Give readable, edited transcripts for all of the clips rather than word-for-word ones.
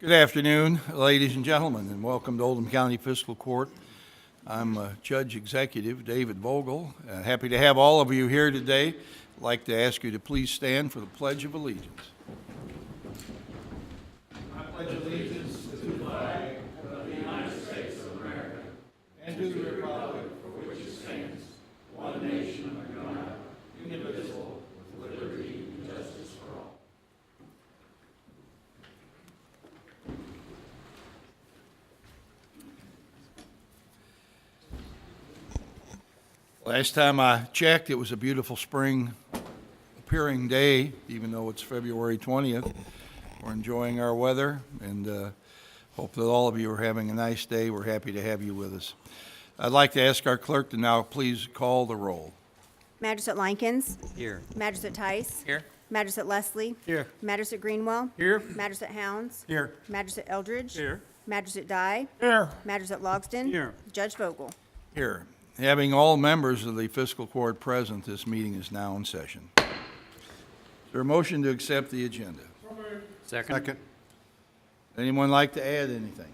Good afternoon, ladies and gentlemen, and welcome to Oldham County Fiscal Court. I'm Judge Executive David Vogel. Happy to have all of you here today. I'd like to ask you to please stand for the Pledge of Allegiance. I pledge allegiance to the flag of the United States of America and to the republic for which it stands, one nation under God, indivisible, with liberty and justice for all. Last time I checked, it was a beautiful spring appearing day, even though it's February 20th. We're enjoying our weather and hope that all of you are having a nice day. We're happy to have you with us. I'd like to ask our clerk to now please call the roll. Magistrate Likens. Here. Magistrate Tice. Here. Magistrate Leslie. Here. Magistrate Greenwell. Here. Magistrate Hounds. Here. Magistrate Eldridge. Here. Magistrate Dye. Here. Magistrate Logsdon. Here. Judge Vogel. Here. Having all members of the fiscal court present, this meeting is now in session. Is there a motion to accept the agenda? Second. Anyone like to add anything?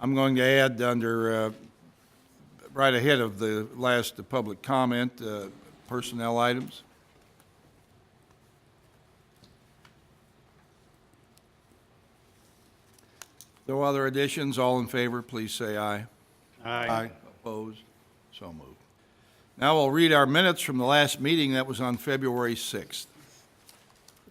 I'm going to add under, right ahead of the last public comment, personnel items. No other additions? All in favor, please say aye. Aye. Opposed? So moved. Now we'll read our minutes from the last meeting that was on February 6th.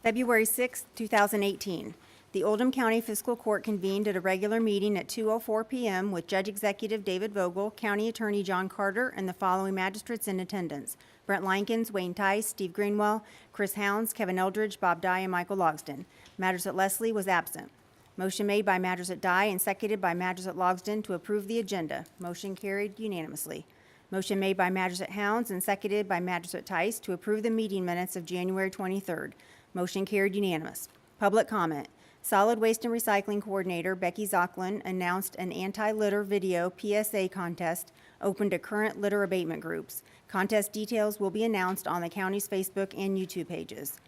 February 6, 2018. The Oldham County Fiscal Court convened at a regular meeting at 2:04 p.m. with Judge Executive David Vogel, County Attorney John Carter, and the following magistrates in attendance: Brent Likens, Wayne Tice, Steve Greenwell, Chris Hounds, Kevin Eldridge, Bob Dye, and Michael Logsdon. Magistrate Leslie was absent. Motion made by Magistrate Dye and seconded by Magistrate Logsdon to approve the agenda. Motion carried unanimously. Motion made by Magistrate Hounds and seconded by Magistrate Tice to approve the meeting minutes of January 23rd. Motion carried unanimous. Public comment. Solid Waste and Recycling Coordinator Becky Zocklin announced an anti-litter video PSA contest open to current litter abatement groups. Contest details will be announced on the county's Facebook and YouTube pages.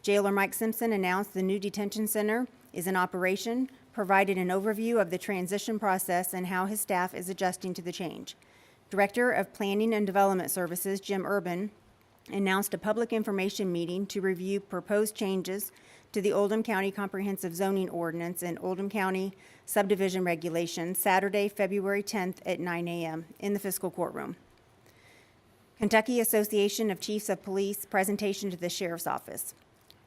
Jailer Mike Simpson announced the new detention center is in operation, provided an overview of the transition process and how his staff is adjusting to the change. Director of Planning and Development Services, Jim Urban, announced a public information meeting to review proposed changes to the Oldham County Comprehensive Zoning Ordinance and Oldham County Subdivision Regulations Saturday, February 10th at 9 a.m. in the fiscal courtroom. Kentucky Association of Chiefs of Police presentation to the Sheriff's Office.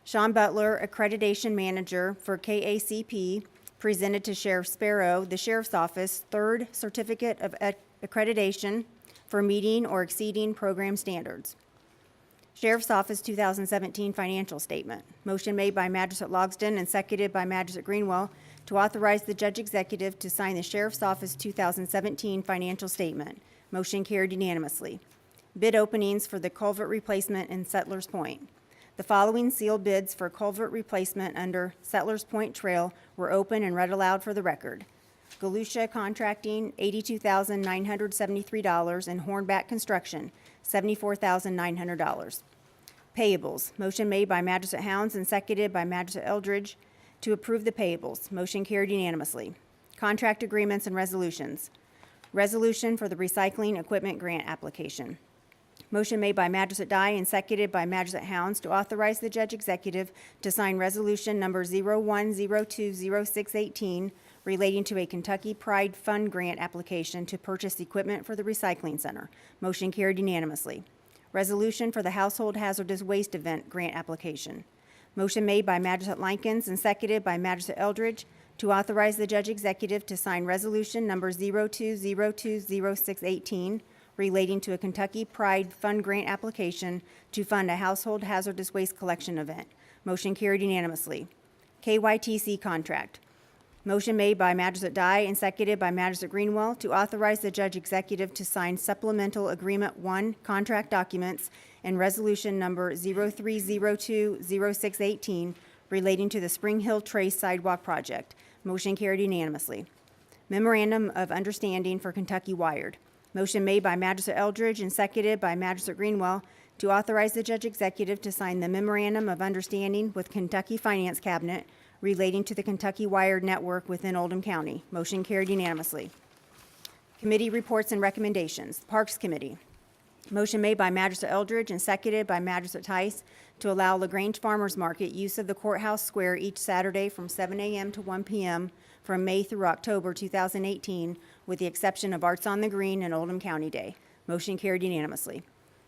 Sean Butler, Accreditation Manager for KACP, presented to Sheriff Sparrow, the Sheriff's Office, third Certificate of Accreditation for meeting or exceeding program standards. Sheriff's Office 2017 Financial Statement. Motion made by Magistrate Logsdon and seconded by Magistrate Greenwell to authorize the Judge Executive to sign the Sheriff's Office 2017 Financial Statement. Motion carried unanimously. Bid openings for the culvert replacement in Settlers Point. The following sealed bids for culvert replacement under Settlers Point Trail were open and read aloud for the record. Galusha Contracting, $82,973, and Hornback Construction, $74,900. Payables. Motion made by Magistrate Hounds and seconded by Magistrate Eldridge to approve the payables. Motion carried unanimously. Contract agreements and resolutions. Resolution for the recycling equipment grant application. Motion made by Magistrate Dye and seconded by Magistrate Hounds to authorize the Judge Executive to sign Resolution Number 01020618 relating to a Kentucky Pride Fund grant application to purchase equipment for the recycling center. Motion carried unanimously. Resolution for the Household Hazardous Waste Event grant application. Motion made by Magistrate Likens and seconded by Magistrate Eldridge to authorize the Judge Executive to sign Resolution Number 02020618 relating to a Kentucky Pride Fund grant application to fund a household hazardous waste collection event. Motion carried unanimously. KYTC contract. Motion made by Magistrate Dye and seconded by Magistrate Greenwell to authorize the Judge Executive to sign Supplemental Agreement 1 contract documents and Resolution Number 03020618 relating to the Spring Hill Trace Sidewalk Project. Motion carried unanimously. Memorandum of Understanding for Kentucky Wired. Motion made by Magistrate Eldridge and seconded by Magistrate Greenwell to authorize the Judge Executive to sign the Memorandum of Understanding with Kentucky Finance Cabinet relating to the Kentucky Wired Network within Oldham County. Motion carried unanimously. Committee reports and recommendations. Parks Committee. Motion made by Magistrate Eldridge and seconded by Magistrate Tice to allow LaGrange Farmers Market use of the courthouse square each Saturday from 7 a.m. to 1 p.m. from May through October 2018, with the exception of Arts on the Green and Oldham County Day. Motion carried unanimously.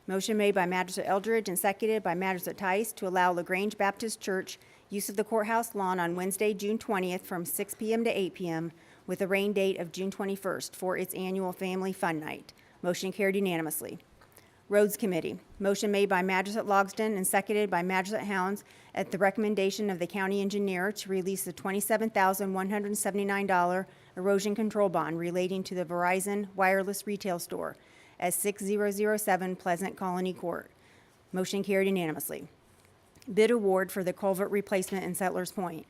Motion made by Magistrate Eldridge and seconded by Magistrate Tice to allow LaGrange Baptist Church use of the courthouse lawn on Wednesday, June 20th from 6 p.m. to 8 p.m. with a rain date of June 21st for its annual Family Fun Night. Motion carried unanimously. Roads Committee. Motion made by Magistrate Logsdon and seconded by Magistrate Hounds at the recommendation of the county engineer to release the $27,179 erosion control bond relating to the Verizon wireless retail store at 6007 Pleasant Colony Court. Motion carried unanimously. Bid award for the culvert replacement in Settlers Point.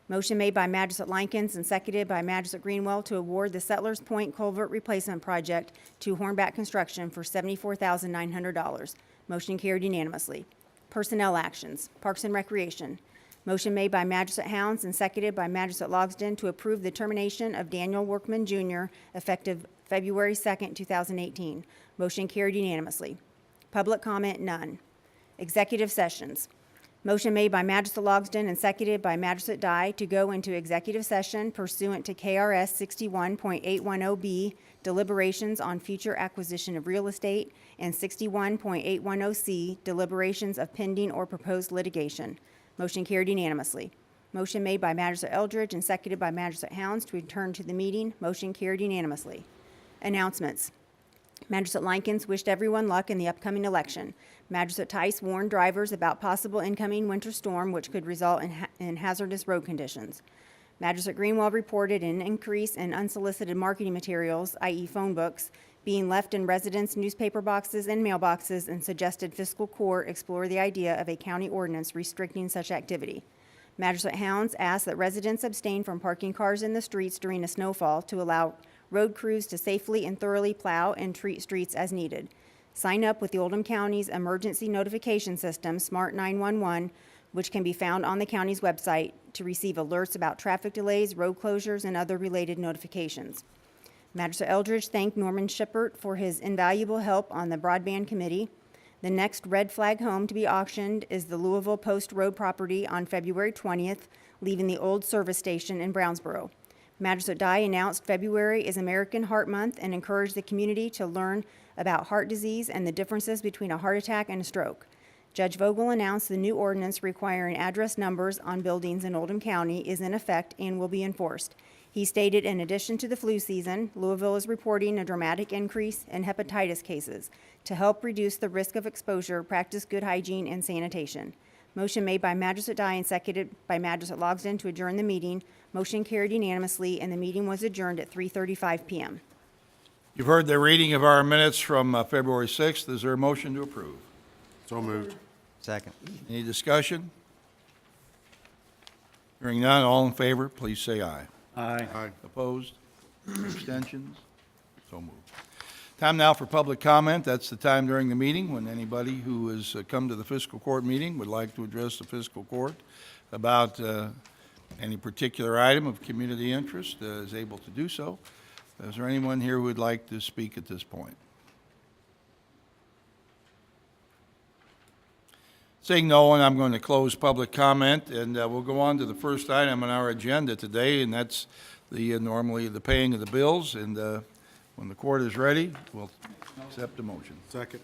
Motion made by Magistrate Likens and seconded by Magistrate Greenwell to award the Settlers Point Culvert Replacement Project to Hornback Construction for $74,900. Motion carried unanimously. Personnel actions. Parks and Recreation. Motion made by Magistrate Hounds and seconded by Magistrate Logsdon to approve the termination of Daniel Workman Jr. effective February 2nd, 2018. Motion carried unanimously. Public comment, none. Executive sessions. Motion made by Magistrate Logsdon and seconded by Magistrate Dye to go into executive session pursuant to KRS 61.810B, deliberations on future acquisition of real estate, and 61.810C, deliberations of pending or proposed litigation. Motion carried unanimously. Motion made by Magistrate Eldridge and seconded by Magistrate Hounds to return to the meeting. Motion carried unanimously. Announcements. Magistrate Likens wished everyone luck in the upcoming election. Magistrate Tice warned drivers about possible incoming winter storm which could result in hazardous road conditions. Magistrate Greenwell reported an increase in unsolicited marketing materials, i.e. phone books, being left in residents' newspaper boxes and mailboxes, and suggested Fiscal Court explore the idea of a county ordinance restricting such activity. Magistrate Hounds asked that residents abstain from parking cars in the streets during a snowfall to allow road crews to safely and thoroughly plow and treat streets as needed. Sign up with the Oldham County's emergency notification system, Smart 911, which can be found on the county's website to receive alerts about traffic delays, road closures, and other related notifications. Magistrate Eldridge thanked Norman Shippert for his invaluable help on the Broadband Committee. The next red flag home to be auctioned is the Louisville Post Road property on February 20th, leaving the old service station in Brownsboro. Magistrate Dye announced February is American Heart Month and encouraged the community to learn about heart disease and the differences between a heart attack and a stroke. Judge Vogel announced the new ordinance requiring address numbers on buildings in Oldham County is in effect and will be enforced. He stated in addition to the flu season, Louisville is reporting a dramatic increase in hepatitis cases. To help reduce the risk of exposure, practice good hygiene and sanitation. Motion made by Magistrate Dye and seconded by Magistrate Logsdon to adjourn the meeting. Motion carried unanimously, and the meeting was adjourned at 3:35 p.m. You've heard the reading of our minutes from February 6th. Is there a motion to approve? So moved. Second. Any discussion? Hearing none, all in favor, please say aye. Aye. Opposed? Abstentions? So moved. Time now for public comment. That's the time during the meeting when anybody who has come to the fiscal court meeting would like to address the fiscal court about any particular item of community interest is able to do so. Is there anyone here who would like to speak at this point? Seeing no one, I'm going to close public comment, and we'll go on to the first item on our agenda today, and that's normally the paying of the bills. And when the court is ready, we'll accept a motion. Second.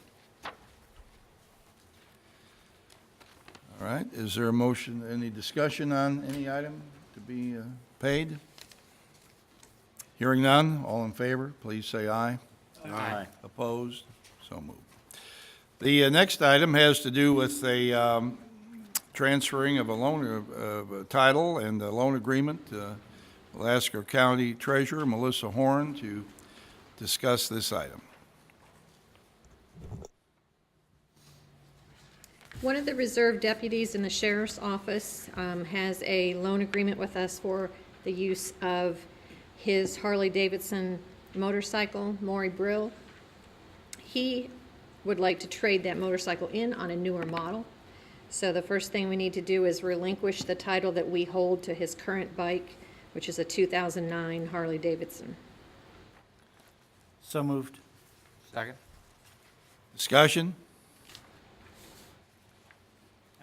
All right, is there a motion, any discussion on any item to be paid? Hearing none, all in favor, please say aye. Aye. Opposed? So moved. The next item has to do with a transferring of a loan of a title and a loan agreement. We'll ask our county treasurer, Melissa Horn, to discuss this item. One of the reserve deputies in the sheriff's office has a loan agreement with us for the use of his Harley-Davidson motorcycle, Maury Brill. He would like to trade that motorcycle in on a newer model. So the first thing we need to do is relinquish the title that we hold to his current bike, which is a 2009 Harley Davidson. So moved. Second. Discussion?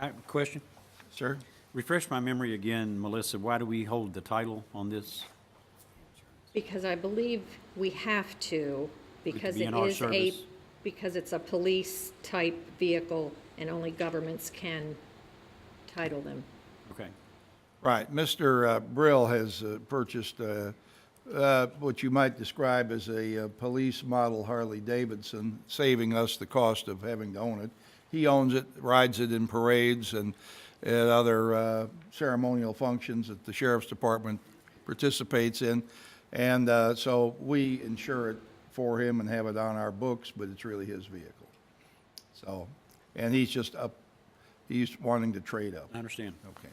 I have a question. Sir? Refresh my memory again, Melissa. Why do we hold the title on this? Because I believe we have to, because be it in our is a, service. because it's a police-type vehicle, and only governments can title them. Okay. Right. Mr. Brill has purchased what you might describe as a police model Harley Davidson, saving us the cost of having to own it. He owns it, rides it in parades and at other ceremonial functions that the Sheriff's Department participates in. And so we insure it for him and have it on our books, but it's really his vehicle. So, and he's wanting to trade up. I understand. Okay.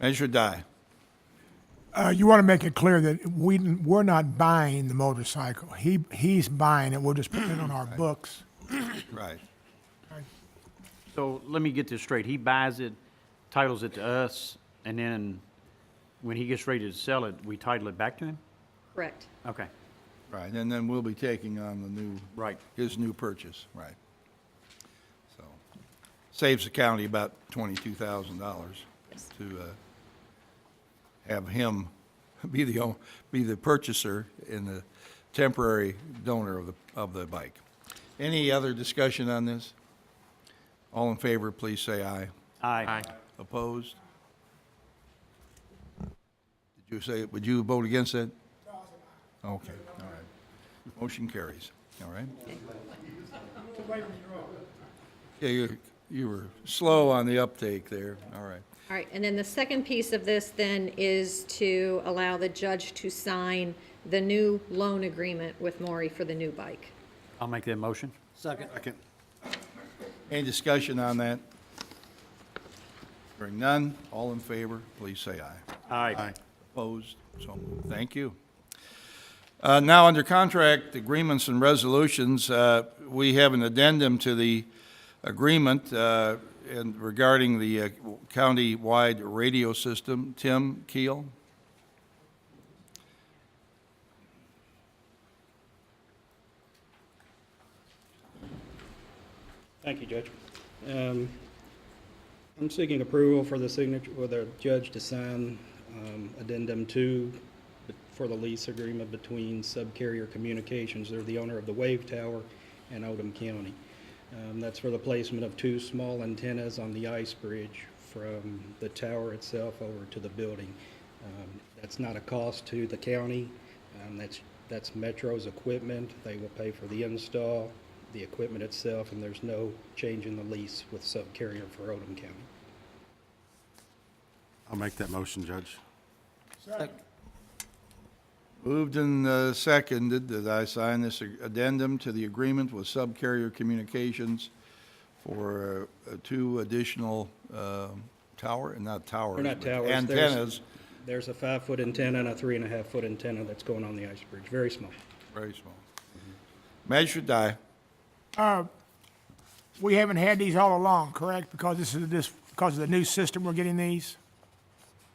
Measure die. You want to make it clear that we're not buying the motorcycle. He's buying it. We're just putting it on our books. Right. So let me get this straight. He buys it, titles it to us, and then when he gets ready to sell it, we title it back to him? Correct. Okay. Right, and then we'll be taking on the new. Right. His new purchase, right. So, saves the county about $22,000 to have him be the purchaser and the temporary donor of the bike. Any other discussion on this? All in favor, please say aye. Aye. Opposed? Would you vote against it? Okay, all right. Motion carries, all right? Yeah, you were slow on the uptake there, all right. All right, and then the second piece of this then is to allow the judge to sign the new loan agreement with Maury for the new bike. I'll make that motion. Second. Any discussion on that? Hearing none, all in favor, please say aye. Aye. Opposed? So moved. Thank you. Now, under contract agreements and resolutions, we have an addendum to the agreement and regarding the county-wide radio system. Tim Keel? Thank you, Judge. I'm seeking approval for the signature, or the judge to sign addendum 2 for the lease agreement between Subcarrier Communications. They're the owner of the Wave Tower in Oldham County. That's for the placement of 2 small antennas on the ice bridge from the tower itself over to the building. That's not a cost to the county. That's Metro's equipment. They will pay for the install, the equipment itself, and there's no change in the lease with Subcarrier for Oldham County. I'll make that motion, Judge. Moved and seconded that I sign this addendum to the agreement with Subcarrier Communications for 2 additional towers, They're not but towers. antennas. There's a 5-foot antenna and a 3.5-foot antenna that's going on the ice bridge, very small. Very small. Measure die. We haven't had these all along, correct? Because because of the new system, we're getting these?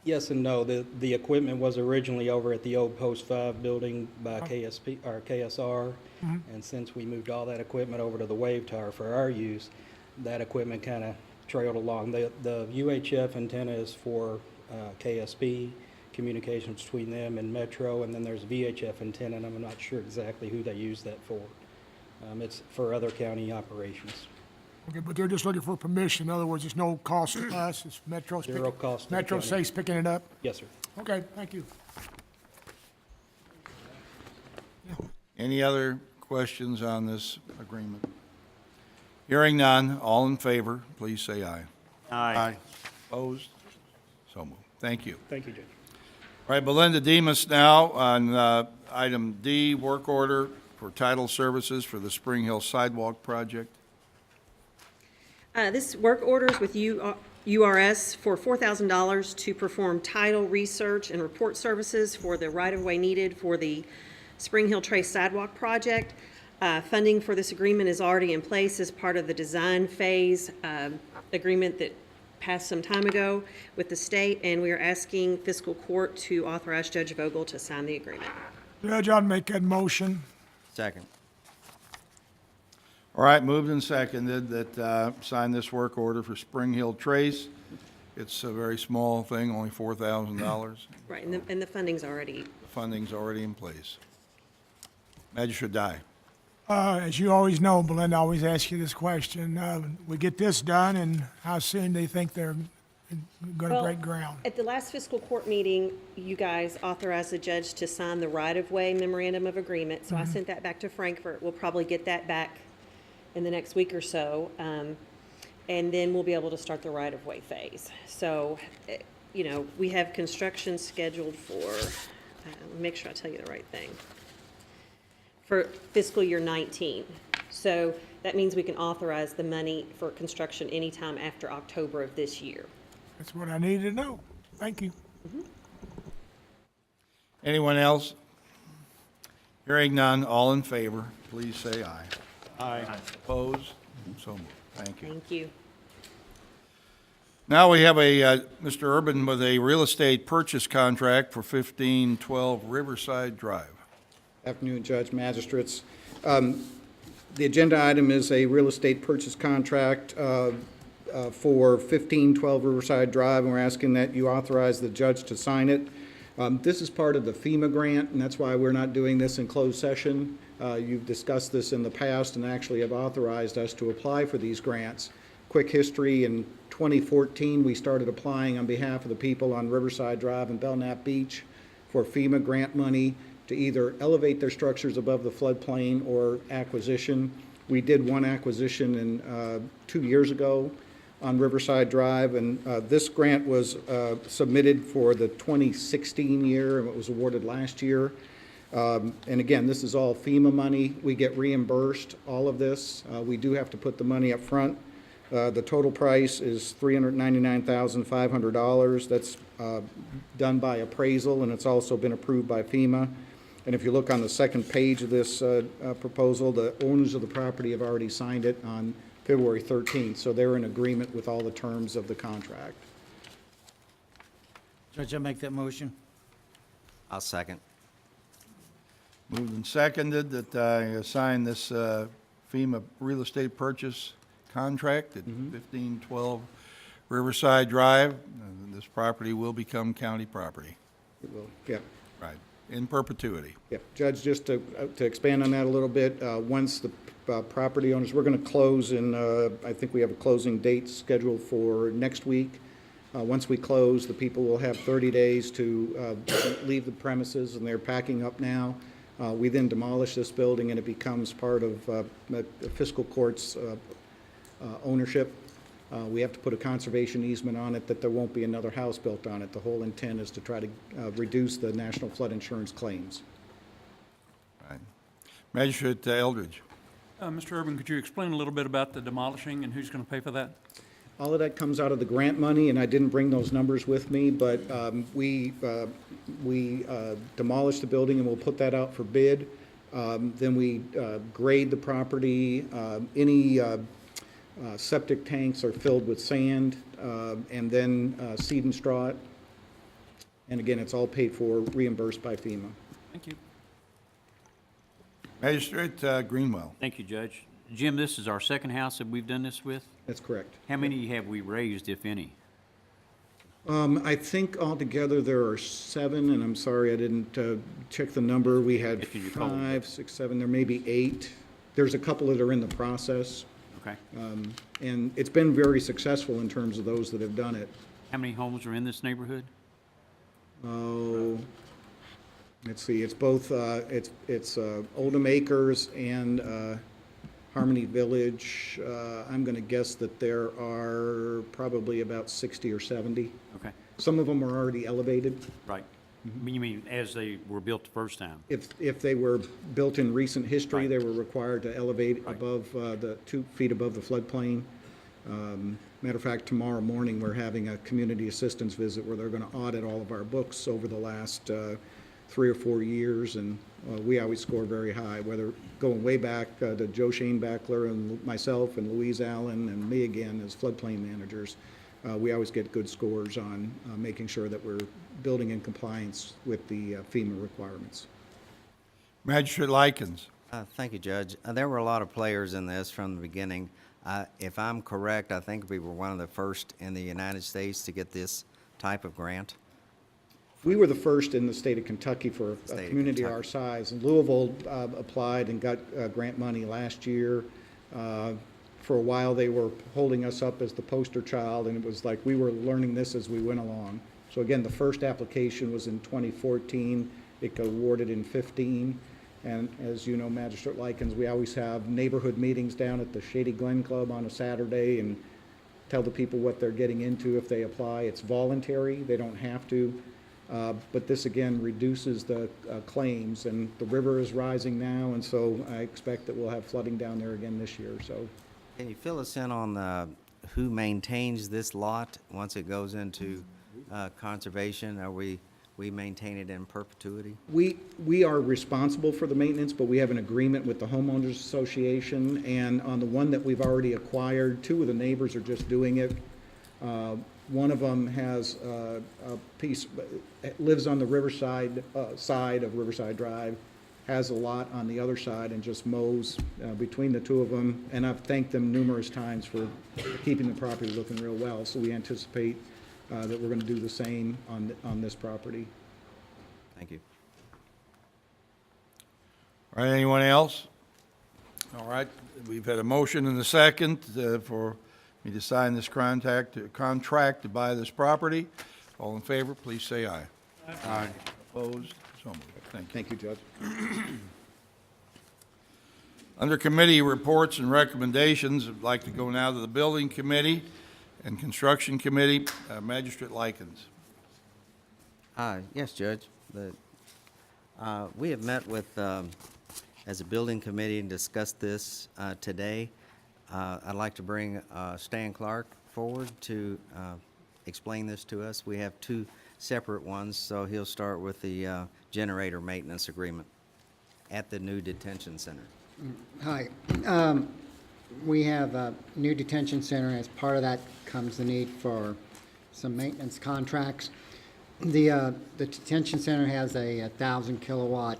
Yes and no. The equipment was originally over at the old Post 5 building by KSP, or KSR. And since we moved all that equipment over to the Wave Tower for our use, that equipment kind of trailed along. The UHF antenna is for KSP, communications between them and Metro, and then there's VHF antenna, and I'm not sure exactly who they use that for. It's for other county operations. Okay, but they're just looking for permission. In other words, it's no cost to us. It's Metro's Zero cost to the Metro county. State's picking it up? Yes, sir. Okay, thank you. Any other questions on this agreement? Hearing none, all in favor, please say aye. Aye. Opposed? So moved. Thank you. Thank you, Judge. All right, Belinda Demus now on item D, work order for title services for the Spring Hill Sidewalk Project. This work orders with URS for $4,000 to perform title research and report services for the right-of-way needed for the Spring Hill Trace Sidewalk project. Funding for this agreement is already in place as part of the design phase agreement that passed some time ago with the state, and we are asking fiscal court to authorize Judge Vogel to sign the agreement. Judge, I'd make that motion. Second. All right, moved and seconded that sign this work order for Spring Hill Trace. It's a very small thing, only $4,000. Right, and the funding's already, The funding's already in place. Magistrate Dye. As you always know, Belinda, I always ask you this question. We get this done, and how soon they think they're gonna well, break ground? at the last fiscal court meeting, you guys authorized the judge to sign the right-of-way memorandum of agreement, so I sent that back to Frankfurt. We'll probably get that back in the next week or so, and then we'll be able to start the right-of-way phase. So, you know, we have construction scheduled for, make sure I tell you the right thing, for fiscal year 19. So that means we can authorize the money for construction anytime after October of this year. That's what I needed to know. Thank you. Anyone else? Hearing none, all in favor, please say aye. Aye. Opposed? So moved. Thank you. Thank you. Now we have Mr. Urban with a real estate purchase contract for 1512 Riverside Drive. Afternoon, Judge, Magistrates. The agenda item is a real estate purchase contract for 1512 Riverside Drive, and we're asking that you authorize the judge to sign it. This is part of the FEMA grant, and that's why we're not doing this in closed session. You've discussed this in the past and actually have authorized us to apply for these grants. Quick history, in 2014, we started applying on behalf of the people on Riverside Drive and Belknap Beach for FEMA grant money to either elevate their structures above the floodplain or acquisition. We did one acquisition 2 years ago on Riverside Drive, and this grant was submitted for the 2016 year, and it was awarded last year. And again, this is all FEMA money. We get reimbursed all of this. We do have to put the money up front. The total price is $399,500. That's done by appraisal, and it's also been approved by FEMA. And if you look on the second page of this proposal, the owners of the property have already signed it on February 13th, so they're in agreement with all the terms of the contract. Judge, I make that motion. I'll second. Moved and seconded that I sign this FEMA real estate purchase contract at 1512 Riverside Drive. This property will become county property. It will, yeah. Right, in perpetuity. Yeah, Judge, just to expand on that a little bit, once the property owners, we're going to close in, I think we have a closing date scheduled for next week. Once we close, the people will have 30 days to leave the premises, and they're packing up now. We then demolish this building, and it becomes part of the fiscal court's ownership. We have to put a conservation easement on it that there won't be another house built on it. The whole intent is to try to reduce the national flood insurance claims. Right. Magistrate Eldridge. Mr. Urban, could you explain a little bit about the demolishing and who's going to pay for that? All of that comes out of the grant money, and I didn't bring those numbers with me, but we demolish the building and we'll put that out for bid. Then we grade the property. Any septic tanks are filled with sand, and then seed and straw it. And again, it's all paid for, reimbursed by FEMA. Thank you. Magistrate Greenwell. Thank you, Judge. Jim, this is our second house that we've done this with. That's correct. How many have we raised, if any? I think altogether there are 7, and I'm sorry I didn't check the number. We had If you recall. 5, 6, 7, there may be 8. There's a couple that are in the process. Okay. And it's been very successful in terms of those that have done it. How many homes are in this neighborhood? Oh, let's see, it's both, it's Oldham Acres and Harmony Village. I'm going to guess that there are probably about 60 or 70. Okay, Some of them are already elevated. right. You mean as they were built the first time? If they were built in recent history, Right. they were required to elevate Right. above the 2 feet above the floodplain. Matter of fact, tomorrow morning, we're having a community assistance visit where they're going to audit all of our books over the last 3 or 4 years, and we always score very high, whether going way back to Joe Shane Backler and myself and Louise Allen and me again as floodplain managers. We always get good scores on making sure that we're building in compliance with the FEMA requirements. Magistrate Likens. Thank you, Judge. There were a lot of players in this from the beginning. If I'm correct, I think we were one of the first in the United States to get this type of grant. We were the first in the state of Kentucky for a State of community Kentucky. our size. And Louisville applied and got grant money last year. For a while, they were holding us up as the poster child, and it was like we were learning this as we went along. So again, the first application was in 2014. It got awarded in 15. And as you know, Magistrate Likens, we always have neighborhood meetings down at the Shady Glen Club on a Saturday and tell the people what they're getting into if they apply. It's voluntary. They don't have to. But this, again, reduces the claims, and the river is rising now, and so I expect that we'll have flooding down there again this year, so. Can you fill us in on who maintains this lot once it goes into conservation? Are we maintain it in perpetuity? We are responsible for the maintenance, but we have an agreement with the homeowners association, and on the one that we've already acquired, 2 of the neighbors are just doing it. One of them has a piece, lives on the riverside side of Riverside Drive, has a lot on the other side and just mows between the 2 of them. And I've thanked them numerous times for keeping the property looking real well. So we anticipate that we're going to do the same on this property. Thank you. All right, anyone else? All right, we've had a motion and a second for me to sign this contract to buy this property. All in favor, please say aye. Aye. Opposed? So moved. Thank you. Thank you, Judge. Under committee reports and recommendations, I'd like to go now to the Building Committee and Construction Committee. Magistrate Likens. Yes, Judge. We have met with, as a building committee, and discussed this today. I'd like to bring Stan Clark forward to explain this to us. We have 2 separate ones, so he'll start with the generator maintenance agreement at the new detention center. Hi. We have a new detention center. As part of that comes the need for some maintenance contracts. The detention center has a 1,000 kilowatt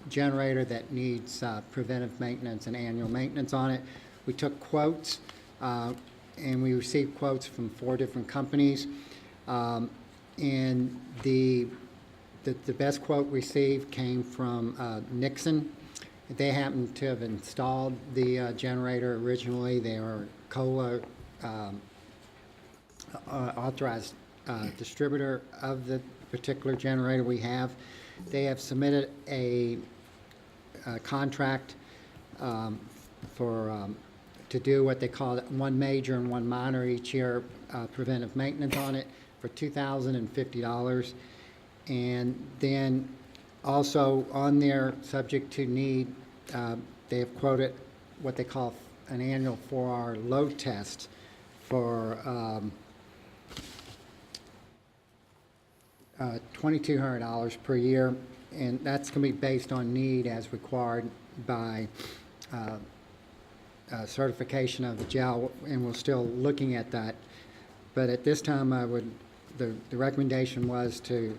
generator that needs preventive maintenance and annual maintenance on it. We took quotes, and we received quotes from 4 different companies. And the best quote received came from Nixon. They happen to have installed the generator originally. They are COLA authorized distributor of the particular generator we have. They have submitted a contract to do what they call one major and one minor each year preventive maintenance on it for $2,050. And then also on there, subject to need, they have quoted what they call an annual 4-hour load test for $2,200 per year, and that's going to be based on need as required by certification of the jail, and we're still looking at that. But at this time, the recommendation was to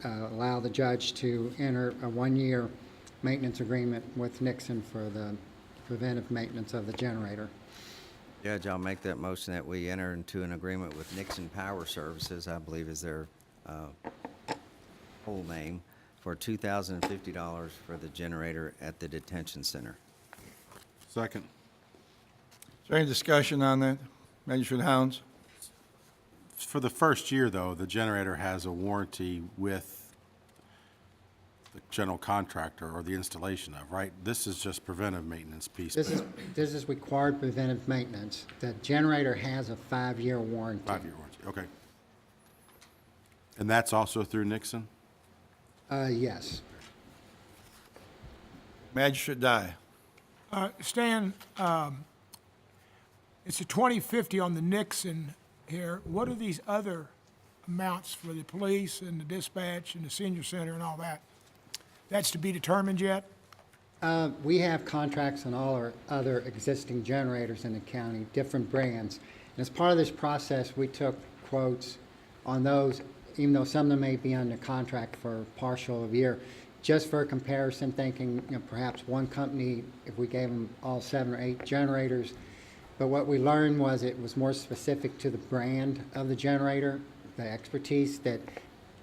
allow the judge to enter a 1-year maintenance agreement with Nixon for the preventive maintenance of the generator. Judge, I'll make that motion that we enter into an agreement with Nixon Power Services, I believe is their whole name, for $2,050 for the generator at the detention center. Second. Is there any discussion on that? Magistrate Hounds? For the first year, though, the generator has a warranty with the general contractor or the installation of, right? This is just preventive maintenance piece. This is required preventive maintenance. The generator has a 5-year warranty. 5-year warranty, okay. And that's also through Nixon? Yes. Magistrate Dye. Stan, it's a 2050 on the Nixon here. What are these other amounts for the police and the dispatch and the senior center and all that? That's to be determined yet? We have contracts on all our other existing generators in the county, different brands. And as part of this process, we took quotes on those, even though some of them may be under contract for partial of a year, just for comparison, thinking, perhaps one company, if we gave them all 7 or 8 generators. But what we learned was it was more specific to the brand of the generator, the expertise, that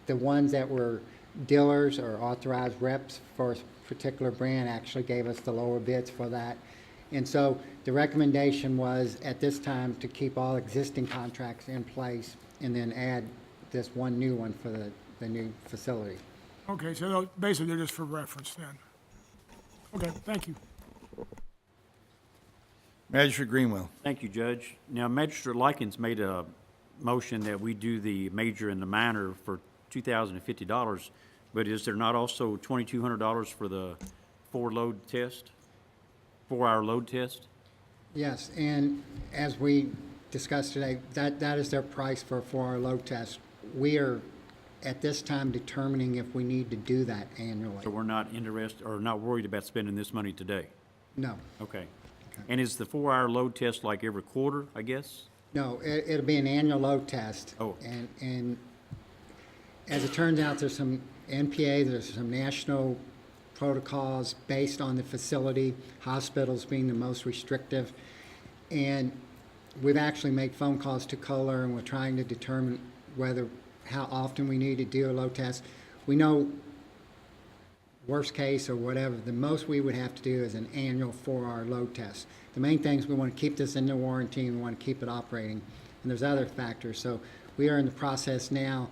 the ones that were dealers or authorized reps for a particular brand actually gave us the lower bids for that. And so the recommendation was at this time to keep all existing contracts in place and then add this one new one for the new facility. Okay, so basically they're just for reference then. Okay, thank you. Magistrate Greenwell. Thank you, Judge. Now, Magistrate Likens made a motion that we do the major and the minor for $2,050, but is there not also $2,200 for the 4-hour load test? Yes, and as we discussed today, that is their price for a 4-hour load test. We are, at this time, determining if we need to do that annually. So we're not interested, or not worried about spending this money today? No, Okay. And is the 4-hour load test like every quarter, I guess? no, it'll be an annual load test. Oh. And as it turns out, there's some NPA, there's some national protocols based on the facility, hospitals being the most restrictive. And we've actually made phone calls to Kohler, and we're trying to determine how often we need to do a load test. We know, worst case or whatever, the most we would have to do is an annual 4-hour load test. The main thing is we want to keep this in the warranty and we want to keep it operating. And there's other factors. So we are in the process now.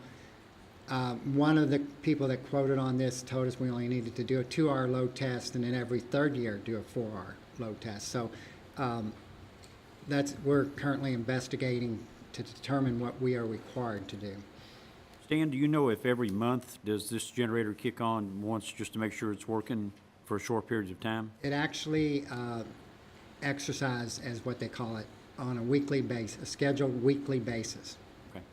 One of the people that quoted on this told us we only needed to do a 2-hour load test and then every third year do a 4-hour load test. So we're currently investigating to determine what we are required to do. Stan, do you know if every month does this generator kick on once just to make sure it's working for short periods of time? It actually exercise, as what they call it, on a weekly basis, a scheduled weekly basis. Okay.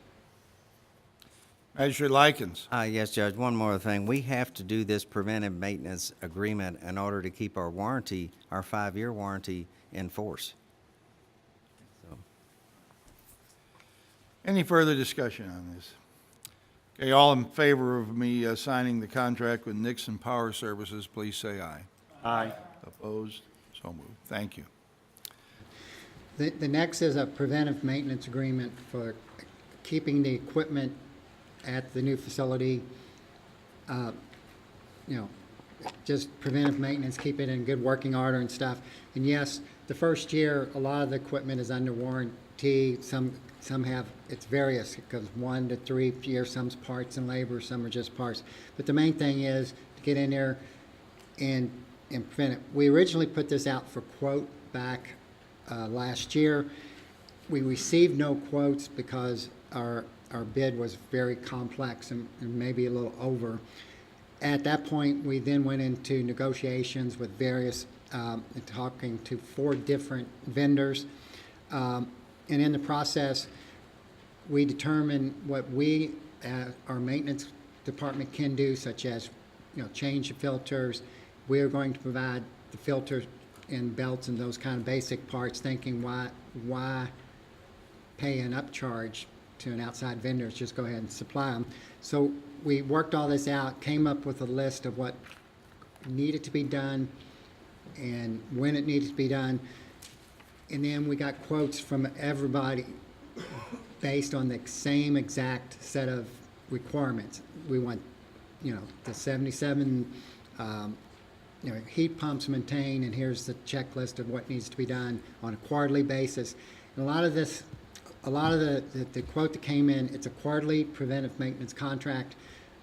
Magistrate Likens. Yes, Judge, one more thing. We have to do this preventive maintenance agreement in order to keep our warranty, our 5-year warranty, in force. So, Any further discussion on this? Okay, all in favor of me signing the contract with Nixon Power Services, please say aye. Aye. Opposed? So moved. Thank you. The next is a preventive maintenance agreement for keeping the equipment at the new facility, just preventive maintenance, keep it in good working order and stuff. And yes, the first year, a lot of the equipment is under warranty. Some have, it's various, it goes 1 to 3 years, some's parts and labor, some are just parts. But the main thing is to get in there and prevent it. We originally put this out for quote back last year. We received no quotes because our bid was very complex and maybe a little over. At that point, we then went into negotiations with various, talking to 4 different vendors. And in the process, we determined what we, our maintenance department can do, such as, change the filters. We are going to provide the filters and belts and those kind of basic parts, thinking why pay an upcharge to an outside vendor, just go ahead and supply them. So we worked all this out, came up with a list of what needed to be done and when it needed to be done. And then we got quotes from everybody based on the same exact set of requirements. We want, the 77 heat pumps maintained, and here's the checklist of what needs to be done on a quarterly basis. And a lot of the quote that came in, it's a quarterly preventive maintenance contract.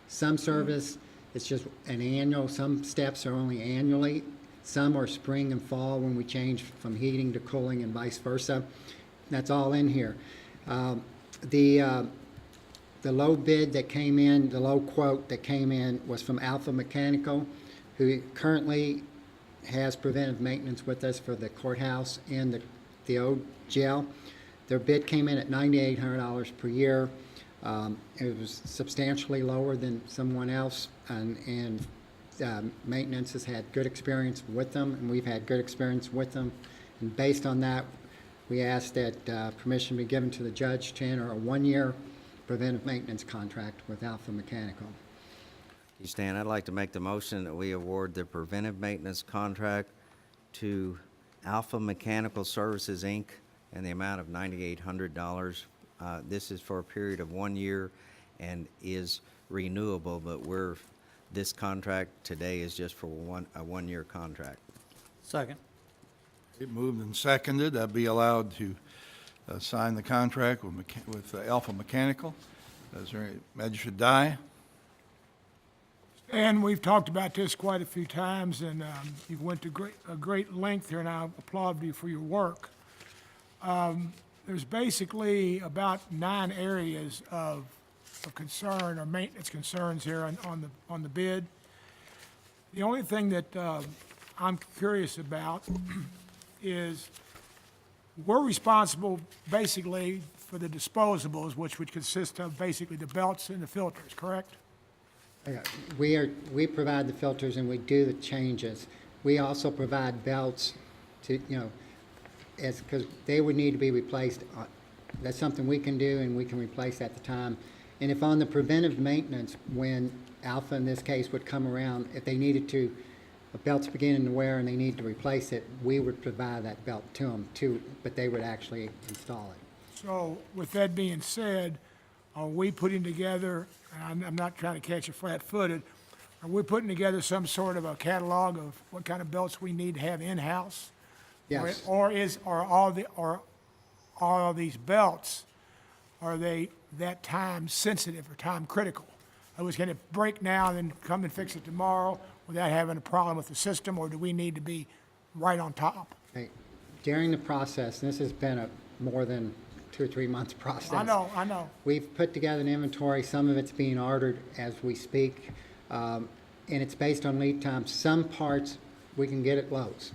Some service, it's just an annual, some steps are only annually. Some are spring and fall when we change from heating to cooling and vice versa. That's all in here. The low bid that came in, the low quote that came in was from Alpha Mechanical, who currently has preventive maintenance with us for the courthouse and the old jail. Their bid came in at $9,800 per year. It was substantially lower than someone else, and Maintenance has had good experience with them, and we've had good experience with them. And based on that, we ask that permission be given to the judge to enter a one-year preventive maintenance contract with Alpha Mechanical. You Stan, I'd like to make the motion that we award the preventive maintenance contract to Alpha Mechanical Services, Inc., in the amount of $9,800. This is for a period of 1 year and is renewable, but this contract today is just for a one-year contract. Second. It moved and seconded. I'd be allowed to sign the contract with Alpha Mechanical. Is there any, Magistrate Dye? And we've talked about this quite a few times, and you've went to a great length here, and I applaud you for your work. There's basically about 9 areas of concern or maintenance concerns here on the bid. The only thing that I'm curious about is we're responsible basically for the disposables, which would consist of basically the belts and the filters, correct? We provide the filters and we do the changes. We also provide belts to, because they would need to be replaced. That's something we can do, and we can replace at the time. And if on the preventive maintenance, when Alpha in this case would come around, if they needed to, the belt's beginning to wear and they need to replace it, we would provide that belt to them too, but they would actually install it. So with that being said, are we putting together, and I'm not trying to catch you flat-footed, are we putting together some sort of a catalog of what kind of belts we need to have in-house? Yes. Or all these belts, are they that time sensitive or time critical? I was going to break now and then come and fix it tomorrow without having a problem with the system, or do we need to be right on top? Okay. During the process, and this has been a more than 2 or 3 months process. I know. We've put together an inventory. Some of it's being ordered as we speak, and it's based on lead time. Some parts we can get at Lowe's.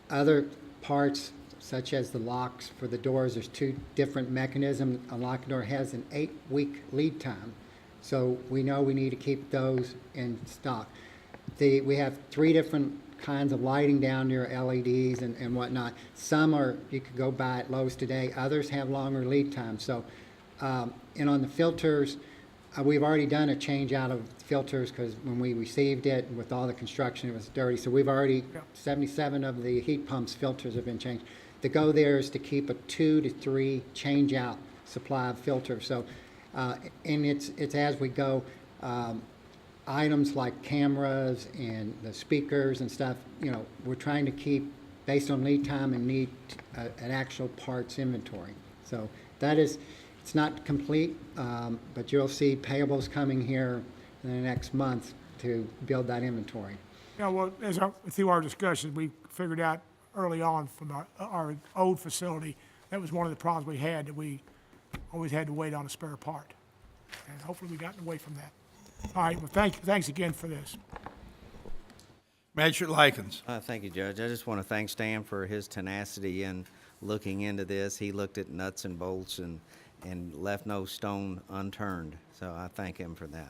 Other parts, such as the locks for the doors, there's 2 different mechanisms. A lock door has an 8-week lead time, so we know we need to keep those in stock. We have 3 different kinds of lighting down there, LEDs and whatnot. Some you could go buy at Lowe's today. Others have longer lead time. So, and on the filters, we've already done a change out of filters because when we received it with all the construction, it was dirty. So we've already, 77 of the heat pumps filters have been changed. The go there is to keep a 2 to 3 change out supply of filters. So, and it's as we go. Items like cameras and the speakers and stuff, we're trying to keep based on lead time and need an actual parts inventory. So that is, it's not complete, but you'll see payables coming here in the next month to build that inventory. Yeah, well, through our discussions, we figured out early on from our old facility, that was one of the problems we had, that we always had to wait on a spare part. And hopefully we gotten away from that. All right, well, thanks again for this. Magistrate Likens. Thank you, Judge. I just want to thank Stan for his tenacity in looking into this. He looked at nuts and bolts and left no stone unturned. So I thank him for that.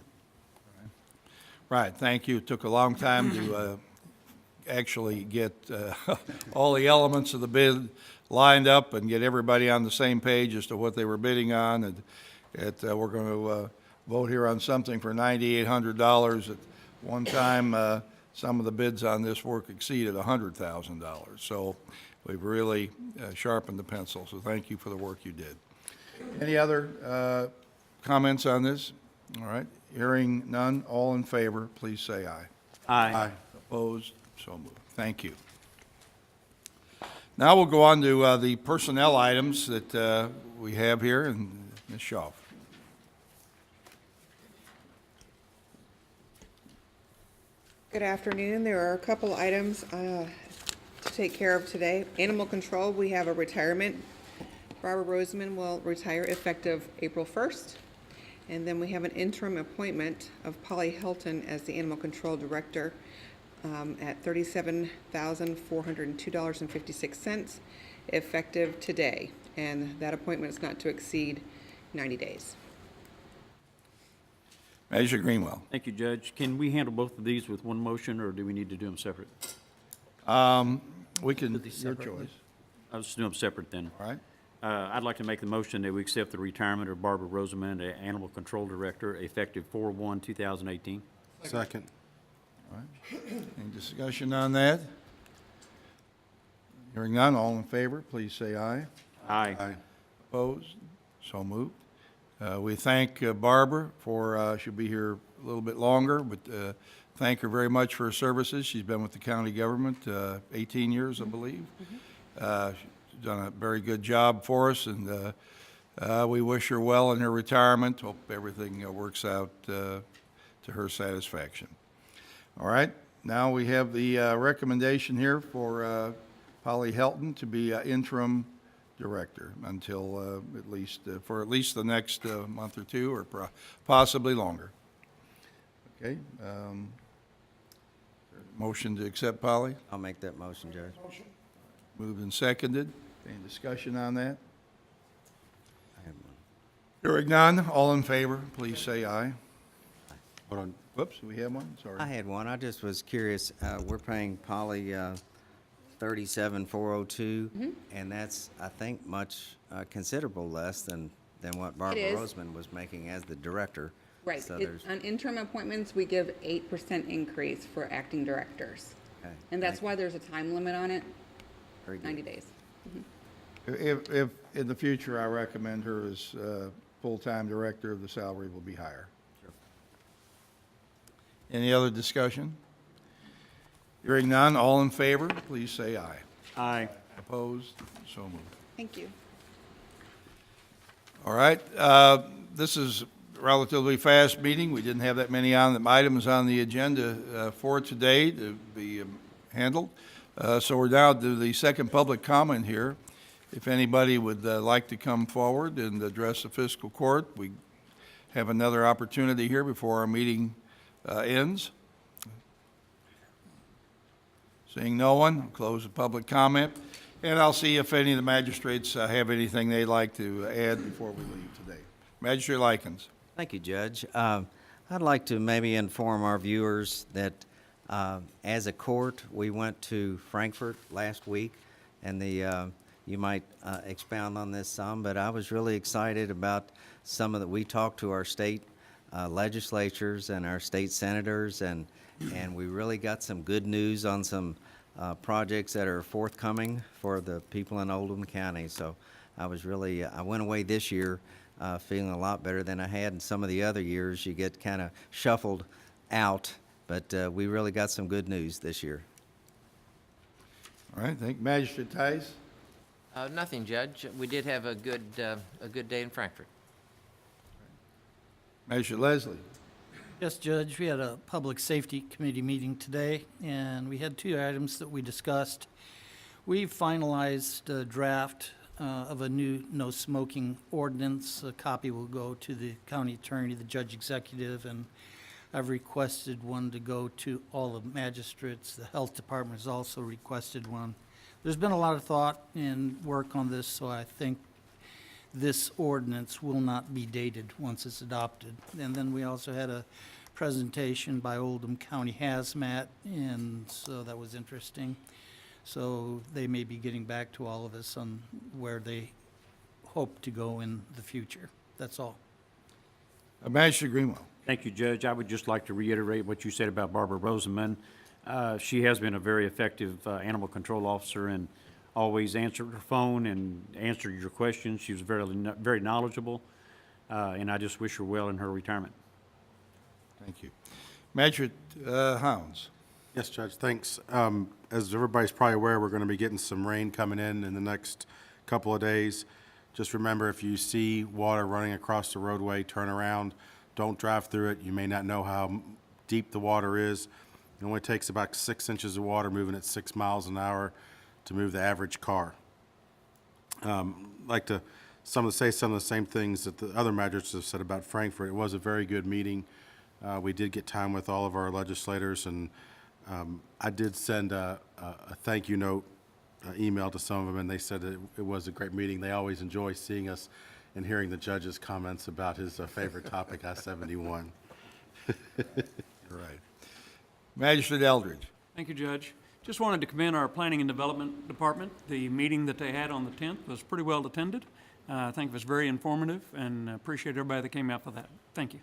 Right, thank you. It took a long time to actually get all the elements of the bid lined up and get everybody on the same page as to what they were bidding on. And we're going to vote here on something for $9,800. At one time, some of the bids on this work exceeded $100,000. So we've really sharpened the pencil, so thank you for the work you did. Any other comments on this? All right, hearing none, all in favor, please say aye. Aye. Opposed? So moved. Thank you. Now we'll go on to the personnel items that we have here, and Ms. Shaw. Good afternoon. There are a couple items to take care of today. Animal control, we have a retirement. Barbara Roseman will retire effective April 1st. And then we have an interim appointment of Polly Hilton as the animal control director at $37,402.56 effective today. And that appointment is not to exceed 90 days. Magistrate Greenwell. Thank you, Judge. Can we handle both of these with one motion, or do we need to do them separate? We can, your choice. I'll just do them separate then. All right. I'd like to make the motion that we accept the retirement of Barbara Rosamond, Animal Control Director, effective 4/1/2018. Second. Any discussion on that? Hearing none, all in favor, please say aye. Aye. Aye. Opposed? So moved. We thank Barbara for, she'll be here a little bit longer, but thank her very much for her services. She's been with the county government 18 years, I believe. She's done a very good job for us, and we wish her well in her retirement. Hope everything works out to her satisfaction. All right, now we have the recommendation here for Polly Helton to be interim director until for at least the next month or two, or possibly longer. Okay. Motion to accept Polly? I'll make that motion, Judge. Moved and seconded. Any discussion on that? I have one. Hearing none, all in favor, please say aye. Hold on. Whoops, we have one? Sorry. I had one. I just was curious. We're paying Polly $37,402, and that's, I think, much considerable less than what Barbara is. Roseman was making as the director. Right. So there's, On interim appointments, we give 8% increase for acting directors. okay, And that's why there's a time limit on it, very good. 90 days. If in the future, I recommend her as full-time director, the salary will be higher. Any other discussion? Hearing none, all in favor, please say aye. Aye. Opposed? So moved. Thank you. All right, this is a relatively fast meeting. We didn't have that many items on the agenda for today to be handled. So we're down to the second public comment here. If anybody would like to come forward and address the fiscal court, we have another opportunity here before our meeting ends. Seeing no one, I'll close the public comment, and I'll see if any of the magistrates have anything they'd like to add before we leave today. Magistrate Likens. Thank you, Judge. I'd like to maybe inform our viewers that as a court, we went to Frankfurt last week, and you might expound on this some, but I was really excited about we talked to our state legislatures and our state senators, and we really got some good news on some projects that are forthcoming for the people in Oldham County. So I went away this year feeling a lot better than I had in some of the other years. You get kind of shuffled out, but we really got some good news this year. All right, thank you. Magistrate Tice. Nothing, Judge. We did have a good day in Frankfurt. Magistrate Leslie. Yes, Judge, we had a Public Safety Committee meeting today, and we had two items that we discussed. We finalized a draft of a new no smoking ordinance. A copy will go to the county attorney, the judge executive, and I've requested one to go to all the magistrates. The health department has also requested one. There's been a lot of thought and work on this, so I think this ordinance will not be dated once it's adopted. And then we also had a presentation by Oldham County Hazmat, and so that was interesting. So they may be getting back to all of us on where they hope to go in the future. That's all. Magistrate Greenwell. Thank you, Judge. I would just like to reiterate what you said about Barbara Rosamond. She has been a very effective animal control officer and always answered her phone and answered your questions. She was very knowledgeable, and I just wish her well in her retirement. Thank you. Magistrate Hounds. Yes, Judge, thanks. As everybody's probably aware, we're going to be getting some rain coming in the next couple of days. Just remember, if you see water running across the roadway, turn around. Don't drive through it. You may not know how deep the water is. It only takes about 6 inches of water moving at 6 miles an hour to move the average car. Like to say some of the same things that the other magistrates have said about Frankfurt. It was a very good meeting. We did get time with all of our legislators, and I did send a thank you note email to some of them, and they said that it was a great meeting. They always enjoy seeing us and hearing the judge's comments about his favorite topic, I-71. Right. Magistrate Eldridge. Thank you, Judge. Just wanted to commend our Planning and Development Department. The meeting that they had on the 10th was pretty well attended. I think it was very informative, and appreciate everybody that came out for that. Thank you.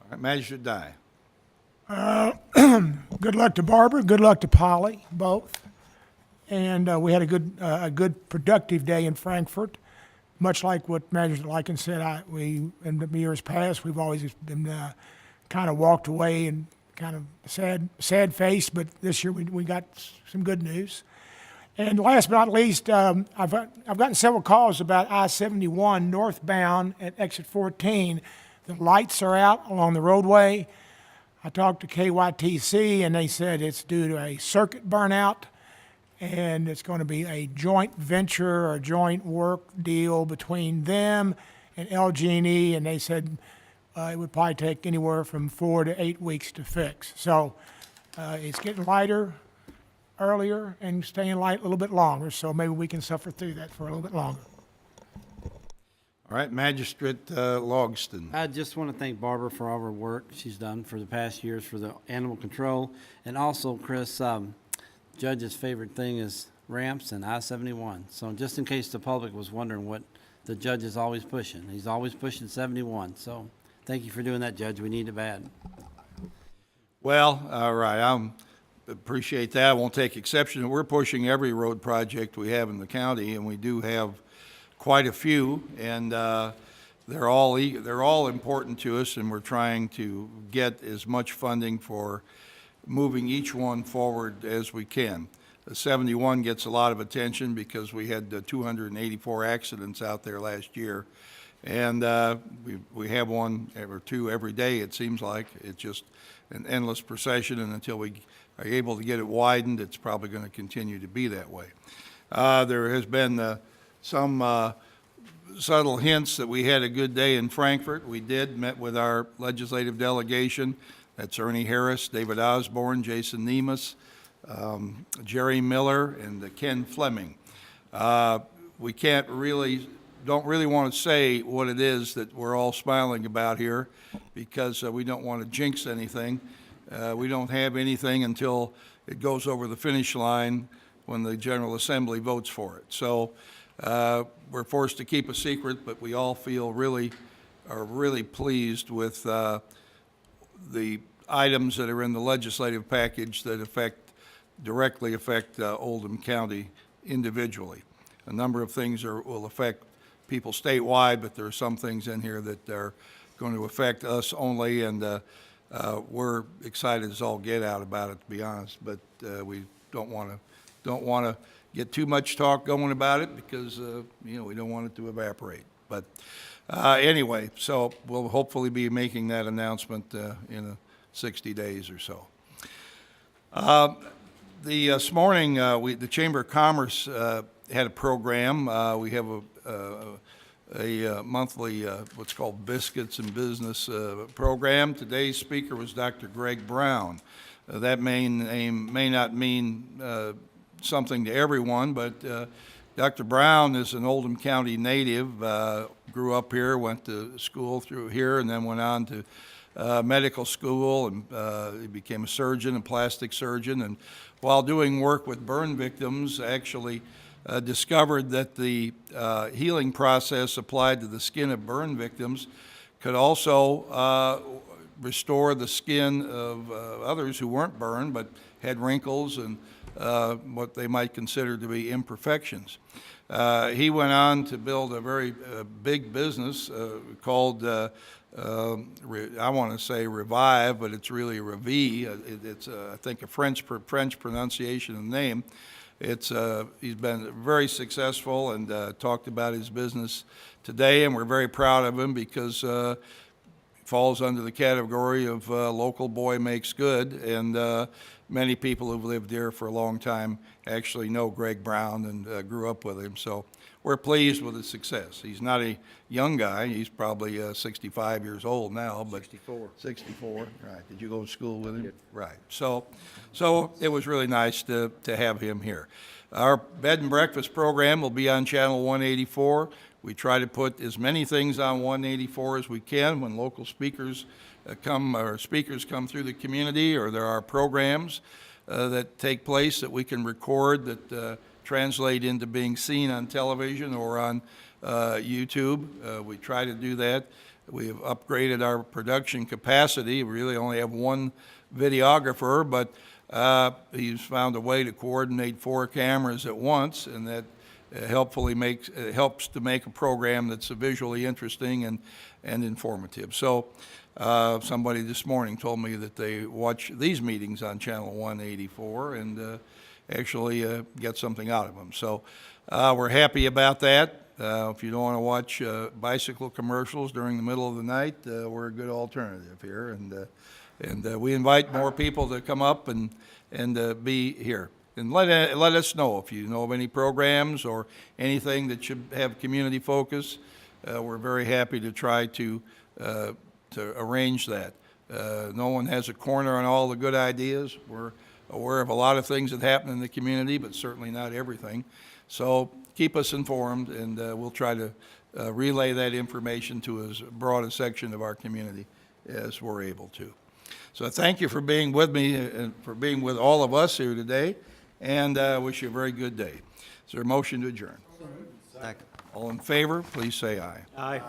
All right, Magistrate Dye. Good luck to Barbara, good luck to Polly, both. And we had a good productive day in Frankfurt. Much like what Magistrate Likens said, in the years past, we've always been kind of walked away and kind of sad face, but this year we got some good news. And last but not least, I've gotten several calls about I-71 northbound at exit 14. The lights are out along the roadway. I talked to KYTC, and they said it's due to a circuit burnout, and it's going to be a joint venture or joint work deal between them and LG&E, and they said it would probably take anywhere from 4 to 8 weeks to fix. So it's getting lighter earlier and staying light a little bit longer, so maybe we can suffer through that for a little bit longer. All right, Magistrate Logston. I just want to thank Barbara for all her work she's done for the past years for the animal control. And also, Chris, Judge's favorite thing is ramps and I-71. So just in case the public was wondering what the judge is always pushing, he's always pushing 71. So thank you for doing that, Judge. We need it bad. Well, all right, I appreciate that. I won't take exception. We're pushing every road project we have in the county, and we do have quite a few, and they're all important to us, and we're trying to get as much funding for moving each one forward as we can. The 71 gets a lot of attention because we had 284 accidents out there last year, and we have one or two every day, it seems like. It's just an endless procession, and until we are able to get it widened, it's probably going to continue to be that way. There has been some subtle hints that we had a good day in Frankfurt. We met with our legislative delegation. That's Ernie Harris, David Osborne, Jason Nemus, Jerry Miller, and Ken Fleming. We don't really want to say what it is that we're all smiling about here because we don't want to jinx anything. We don't have anything until it goes over the finish line when the General Assembly votes for it. So we're forced to keep a secret, but we all are really pleased with the items that are in the legislative package that directly affect Oldham County individually. A number of things will affect people statewide, but there are some things in here that are going to affect us only, and we're excited as all get out about it, to be honest. But we don't want to get too much talk going about it because we don't want it to evaporate. But anyway, so we'll hopefully be making that announcement in 60 days or so. This morning, the Chamber of Commerce had a program. We have a monthly what's called Biscuits and Business program. Today's speaker was Dr. Greg Brown. That name may not mean something to everyone, but Dr. Brown is an Oldham County native, grew up here, went to school through here, and then went on to medical school, and he became a surgeon, a plastic surgeon, and while doing work with burn victims, actually discovered that the healing process applied to the skin of burn victims could also restore the skin of others who weren't burned but had wrinkles and what they might consider to be imperfections. He went on to build a very big business called, I want to say Revive, but it's really Revi. It's, I think, a French pronunciation of the name. He's been very successful and talked about his business today, and we're very proud of him because he falls under the category of local boy makes good, and many people who've lived here for a long time actually know Greg Brown and grew up with him. So we're pleased with his success. He's not a young guy. He's probably 65 years old now. But 64. 64, right. Did you go to school with him? Right. So it was really nice to have him here. Our bed and breakfast program will be on Channel 184. We try to put as many things on 184 as we can when local speakers come through the community, or there are programs that take place that we can record that translate into being seen on television or on YouTube. We try to do that. We have upgraded our production capacity. We really only have one videographer, but he's found a way to coordinate 4 cameras at once, and that helps to make a program that's visually interesting and informative. So somebody this morning told me that they watch these meetings on Channel 184 and actually get something out of them. So we're happy about that. If you don't want to watch bicycle commercials during the middle of the night, we're a good alternative here. And we invite more people to come up and be here. And let us know if you know of any programs or anything that should have community focus. We're very happy to try to arrange that. No one has a corner on all the good ideas. We're aware of a lot of things that happen in the community, but certainly not everything. So keep us informed, and we'll try to relay that information to as broad a section of our community as we're able to. So thank you for being with me and for being with all of us here today, and wish you a very good day. Is there a motion to adjourn? Second. All in favor, please say aye. Aye.